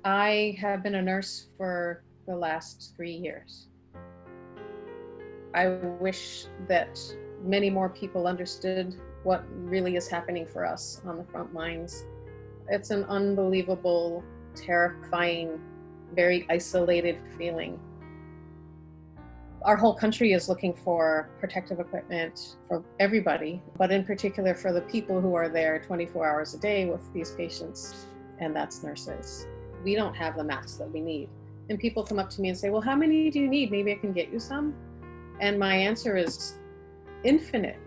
I have been a nurse for the last 3 years. I wish that many more people understood what really is happening for us on the front lines. It's an unbelievable, terrifying, very isolated feeling. Our whole country is looking for protective equipment for everybody, but in particular for the people who are there 24 hours a day with these patients, and that's nurses. We don't have the masks that we need. And people come up to me and say, well, how many do you need? Maybe I can get you some. And my answer is infinite.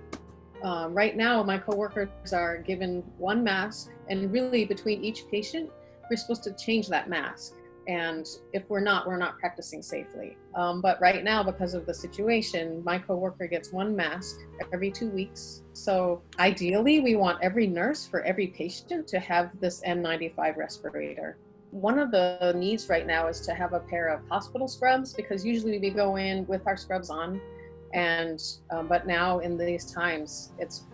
Right now, my coworkers are given one mask, and really between each patient, we're supposed to change that mask. And if we're not practicing safely. But right now, because of the situation, my coworker gets one mask every 2 weeks. So ideally, we want every nurse for every patient to have this N95 respirator. One of the needs right now is to have a pair of hospital scrubs, because usually we go in with our scrubs on, and but now in these times, it's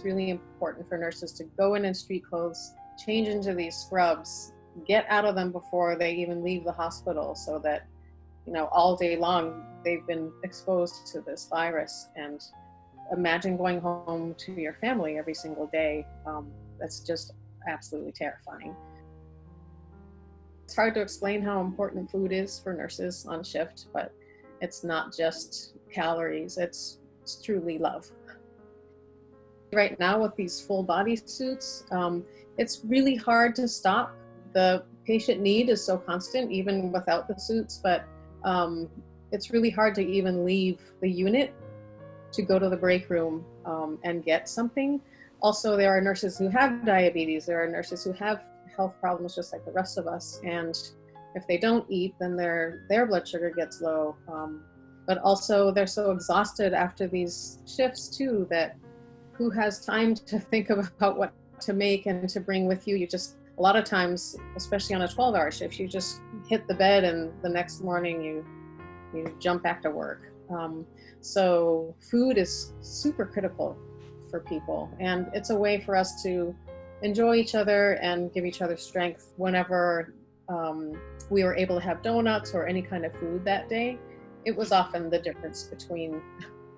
really important for nurses to go in street clothes, change into these scrubs, get out of them before they even leave the hospital, so that, all day long they've been exposed to this virus. And imagine going home to your family every single day. That's just absolutely terrifying. It's hard to explain how important food is for nurses on shift, but it's not just calories, it's truly love. Right now with these full body suits, it's really hard to stop. The patient need is so constant even without the suits, but it's really hard to even leave the unit to go to the break room and get something. Also, there are nurses who have diabetes, there are nurses who have health problems just like the rest of us, and if they don't eat, then their blood sugar gets low. But also they're so exhausted after these shifts too, that who has time to think about what to make and to bring with you? A lot of times, especially on a 12-hour shift, you just hit the bed and the next morning you jump back to work. So food is super critical for people, and it's a way for us to enjoy each other and give each other strength. Whenever we were able to have donuts or any kind of food that day, it was often the difference between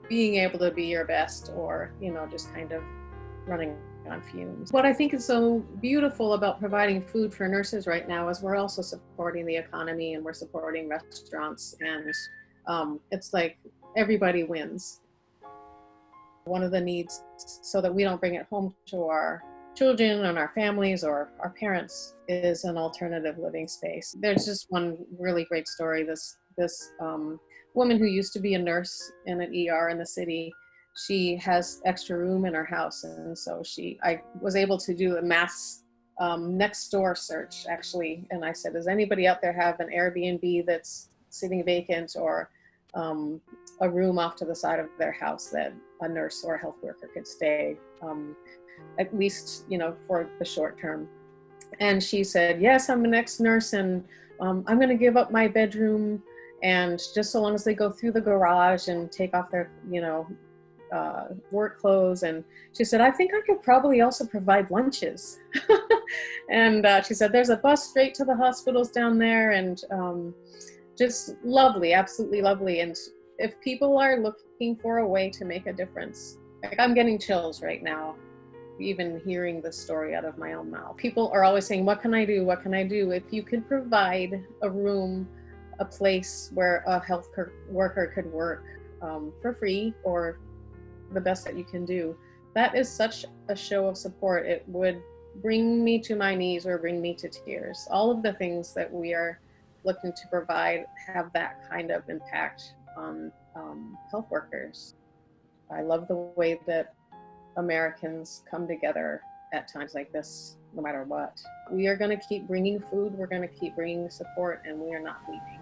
being able to be your best or, just kind of running on fumes. What I think is so beautiful about providing food for nurses right now is we're also supporting the economy, and we're supporting restaurants, and it's like everybody wins. One of the needs, so that we don't bring it home to our children and our families or our parents, is an alternative living space. There's just one really great story. This woman who used to be a nurse in an ER in the city, she has extra room in her house, and so I was able to do a mass next door search, actually, and I said, does anybody out there have an Airbnb that's sitting vacant, or a room off to the side of their house that a nurse or a health worker could stay, at least, for the short term? And she said, yes, I'm an ex-nurse, and I'm going to give up my bedroom, and just so long as they go through the garage and take off their, work clothes. And she said, I think I could probably also provide lunches. And she said, there's a bus straight to the hospitals down there, and just lovely, absolutely lovely. And if people are looking for a way to make a difference, like, I'm getting chills right now, even hearing this story out of my own mouth. People are always saying, what can I do? What can I do? If you could provide a room, a place where a health worker could work for free, or the best that you can do, that is such a show of support. It would bring me to my knees or bring me to tears. All of the things that we are looking to provide have that kind of impact on health workers. I love the way that Americans come together at times like this, no matter what. We are going to keep bringing food, we're going to keep bringing support, and we are not leaving.